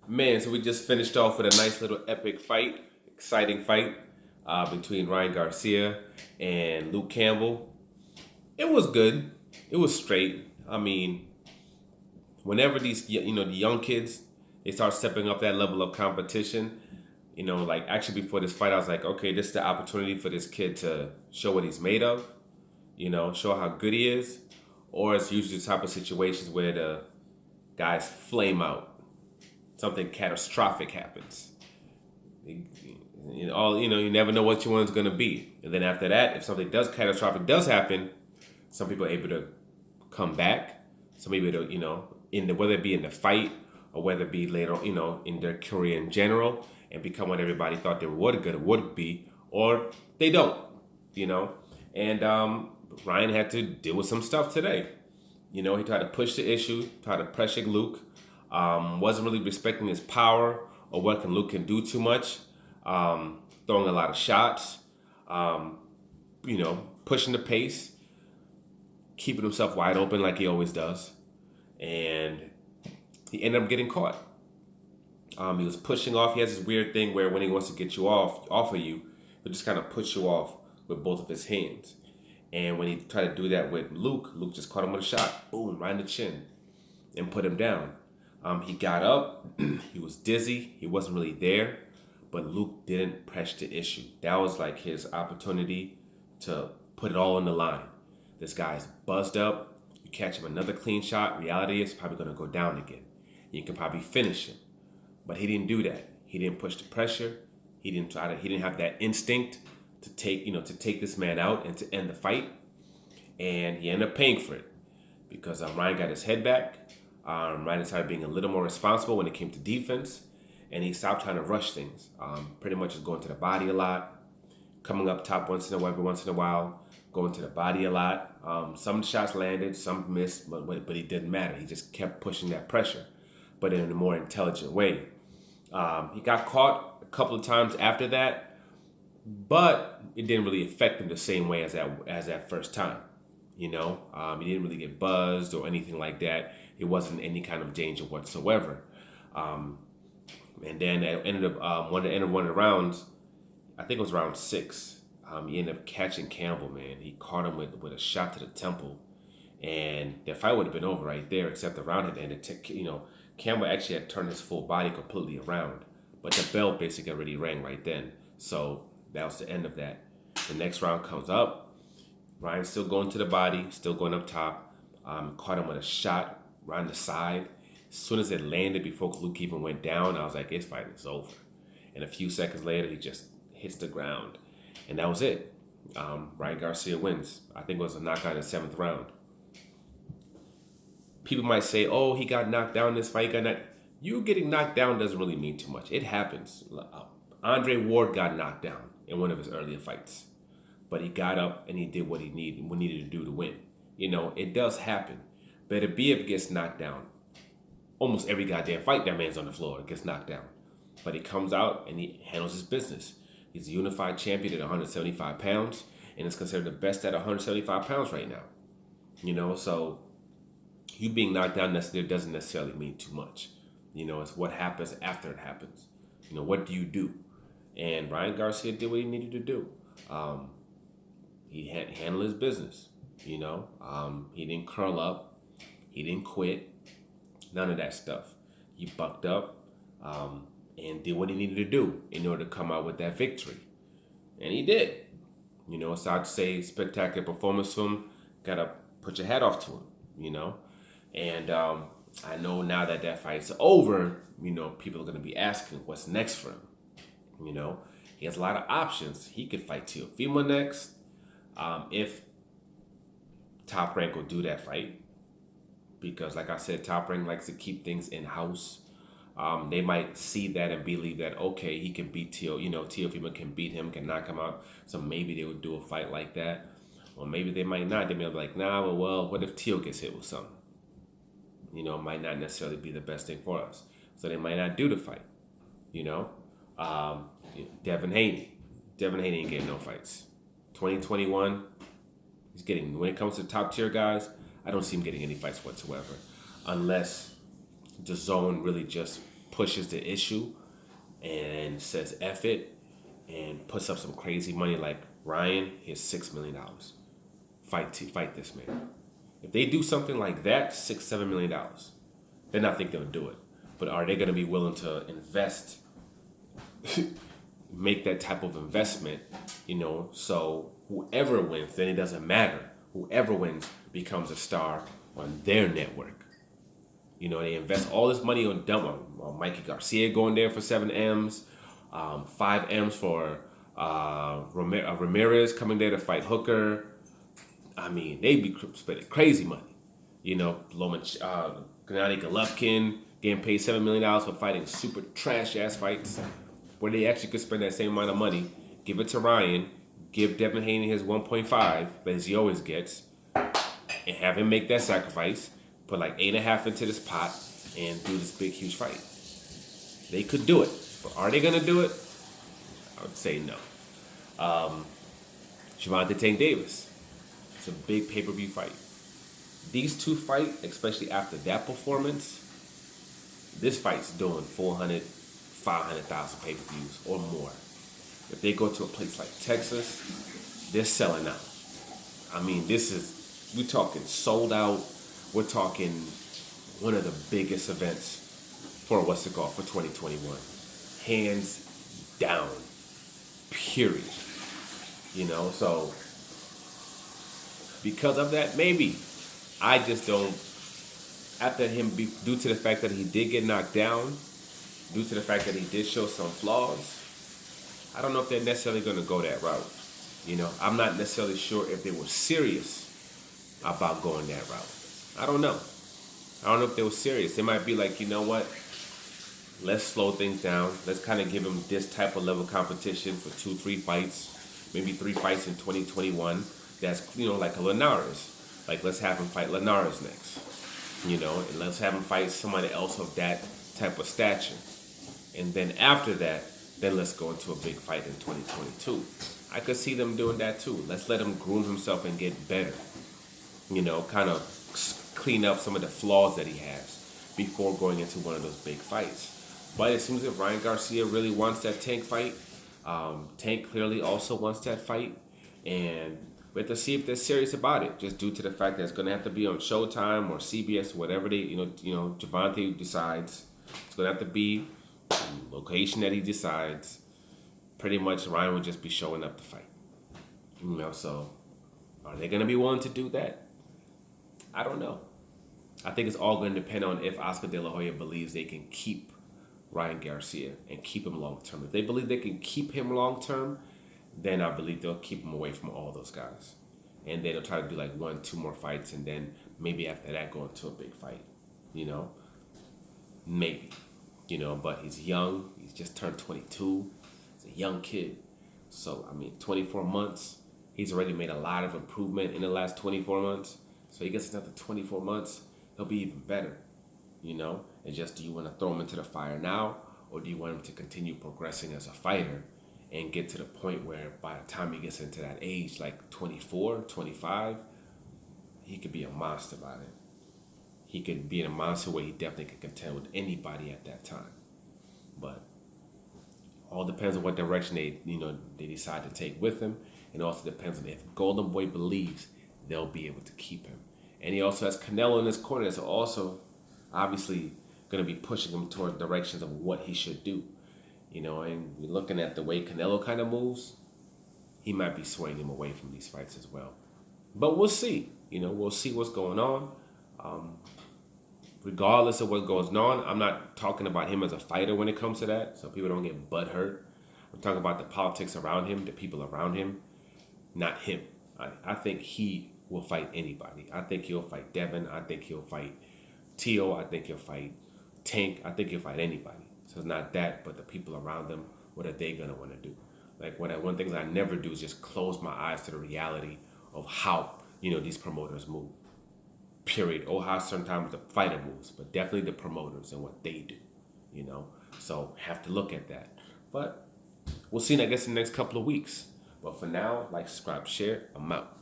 Man, so we just finished off with a nice little epic fight, exciting fight between Ryan Garcia and Luke Campbell. It was good. It was straight. I mean, whenever the young kids they start stepping up that level of competition, like actually before this fight, I was like, okay, this is the opportunity for this kid to show what he's made of. Show how good he is. Or it's usually the type of situations where the guys flame out, something catastrophic happens. You never know what your one's gonna be. And then after that, if something does catastrophic does happen, some people are able to come back. Some people, whether it be in the fight or whether it be later, in their career in general, and become what everybody thought they would be, or they don't, you know. And Ryan had to deal with some stuff today. He tried to push the issue, tried to pressure Luke. Wasn't really respecting his power or what Luke can do too much. Throwing a lot of shots. Pushing the pace, keeping himself wide open like he always does, and he ended up getting caught. He was pushing off. He has this weird thing where when he wants to get you off of you, he'll just kind of push you off with both of his hands. And when he tried to do that with Luke, Luke just caught him with a shot, boom, right in the chin, and put him down. He got up. He was dizzy. He wasn't really there, but Luke didn't press the issue. That was like his opportunity to put it all on the line. This guy's buzzed up. You catch him another clean shot. Reality is probably going to go down again. You can probably finish him, but he didn't do that. He didn't push the pressure. He didn't He didn't have that instinct to take this man out and to end the fight. And he ended up paying for it because Ryan got his head back. Ryan started being a little more responsible when it came to defense, and he stopped trying to rush things. Pretty much just going to the body a lot, coming up top every once in a while, going to the body a lot. Some shots landed, some missed, but it didn't matter. He just kept pushing that pressure, but in a more intelligent way. He got caught a couple of times after that, but it didn't really affect him the same way as that first time. He didn't really get buzzed or anything like that. It wasn't any kind of danger whatsoever. And then it ended up one of the rounds. I think it was round 6. He ended up catching Cambell. Man, he caught him with a shot to the temple, and the fight would have been over right there. Except the round had ended. Cambell actually had turned his full body completely around, but the bell basically already rang right then. So that was the end of that. The next round comes up. Ryan's still going to the body, still going up top. Caught him with a shot right on the side. As soon as it landed, before Luke even went down, I was like, this fight is over. And a few seconds later, he just hits the ground. And that was it. Ryan Garcia wins. I think it was a knockout in the 7th round. People might say, oh, he got knocked down in this fight. You getting knocked down doesn't really mean too much. It happens. Andre Ward got knocked down in one of his earlier fights. But he got up and he did what he needed to do to win. It does happen. But if BF gets knocked down, almost every goddamn fight that man's on the floor gets knocked down. But he comes out and he handles his business. He's a unified champion at 175 pounds and is considered the best at 175 pounds right now. So you being knocked down doesn't necessarily mean too much. It's what happens after it happens. What do you do? And Ryan Garcia did what he needed to do. He handled his business. He didn't curl up. He didn't quit. None of that stuff. He bucked up and did what he needed to do in order to come out with that victory. And he did. So I'd say spectacular performance from him. Gotta put your hat off to him, And I know now that fight's over, people are gonna be asking what's next for him. He has a lot of options. He could fight Teofimo next. If Top Rank will do that fight. Because like I said, Top Rank likes to keep things in-house. They might see that and believe that, okay, he can beat Teofimo can beat him, can knock him out. So maybe they would do a fight like that. Or maybe they might not. They may be like, nah, well, what if Teo gets hit with something? It might not necessarily be the best thing for us. So they might not do the fight. Devin Haney. Devin Haney ain't getting no fights. 2021, when it comes to top tier guys, I don't see him getting any fights whatsoever. Unless the zone really just pushes the issue and says F it and puts up some crazy money like Ryan, here's $6 million. Fight this man. If they do something like that, $6-7 million, then I think they'll do it. But are they going to be willing to invest, make that type of investment? So whoever wins, then it doesn't matter. Whoever wins becomes a star on their network. They invest all this money on Mikey Garcia going there for 7 M's, 5 M's for Ramirez coming there to fight Hooker. I mean, they be spending crazy money. Gennady Golovkin getting paid $7 million for fighting super trash ass fights, where they actually could spend that same amount of money, give it to Ryan, give Devin Haney his 1.5 as he always gets, and have him make that sacrifice, put like 8.5 into this pot, and do this big huge fight. They could do it, but are they gonna do it? I would say no. Gervonta Tank Davis. It's a big pay-per-view fight. These two fight, especially after that performance, this fight's doing 400, 500,000 pay-per-views or more. If they go to a place like Texas, they're selling out. I mean, we're talking sold out. We're talking one of the biggest events for for 2021. Hands down. Period. So because of that, maybe. I just don't, after him, due to the fact that he did get knocked down, due to the fact that he did show some flaws, I don't know if they're necessarily going to go that route. I'm not necessarily sure if they were serious about going that route. I don't know. I don't know if they were serious. They might be like, you know what? Let's slow things down. Let's kind of give him this type of level competition for 2-3 fights, maybe 3 fights in 2021. That's, like a Linares. Like, let's have him fight Linares next. And let's have him fight somebody else of that type of stature. And then after that, then let's go into a big fight in 2022. I could see them doing that too. Let's let him groom himself and get better. Kind of clean up some of the flaws that he has before going into one of those big fights. But it seems that Ryan Garcia really wants that Tank fight. Tank clearly also wants that fight. And we have to see if they're serious about it, just due to the fact that it's going to have to be on Showtime or CBS, whatever they, Gervonta decides. It's going to have to be location that he decides. Pretty much Ryan would just be showing up to fight. So are they going to be willing to do that? I don't know. I think it's all going to depend on if Oscar De La Hoya believes they can keep Ryan Garcia and keep him long term. If they believe they can keep him long term, then I believe they'll keep him away from all those guys. And then they'll try to do like 1-2 more fights, and then maybe after that go into a big fight. Maybe. But he's young. He's just turned 22. He's a young kid. So, 24 months. He's already made a lot of improvement in the last 24 months. So he gets another 24 months, he'll be even better. And just, do you want to throw him into the fire now, or do you want him to continue progressing as a fighter and get to the point where by the time he gets into that age, like 24, 25, he could be a monster by then. He could be in a monster where he definitely could contend with anybody at that time. But all depends on what direction they decide to take with him, and also depends on if Golden Boy believes they'll be able to keep him. And he also has Canelo in his corner that's also obviously going to be pushing him toward directions of what he should do. And looking at the way Canelo kind of moves, he might be swaying him away from these fights as well. But we'll see. We'll see what's going on. Regardless of what goes on, I'm not talking about him as a fighter when it comes to that, so people don't get butthurt. I'm talking about the politics around him, the people around him, not him. I think he will fight anybody. I think he'll fight Devin. I think he'll fight Tio. I think he'll fight Tank. I think he'll fight anybody. So it's not that, but the people around them, what are they going to want to do? Like, one of the things I never do is just close my eyes to the reality of how, these promoters move. Period. Or how sometimes the fighter moves, but definitely the promoters and what they do, So have to look at that. But we'll see, I guess, in the next couple of weeks. But for now, like, subscribe, share. I'm out.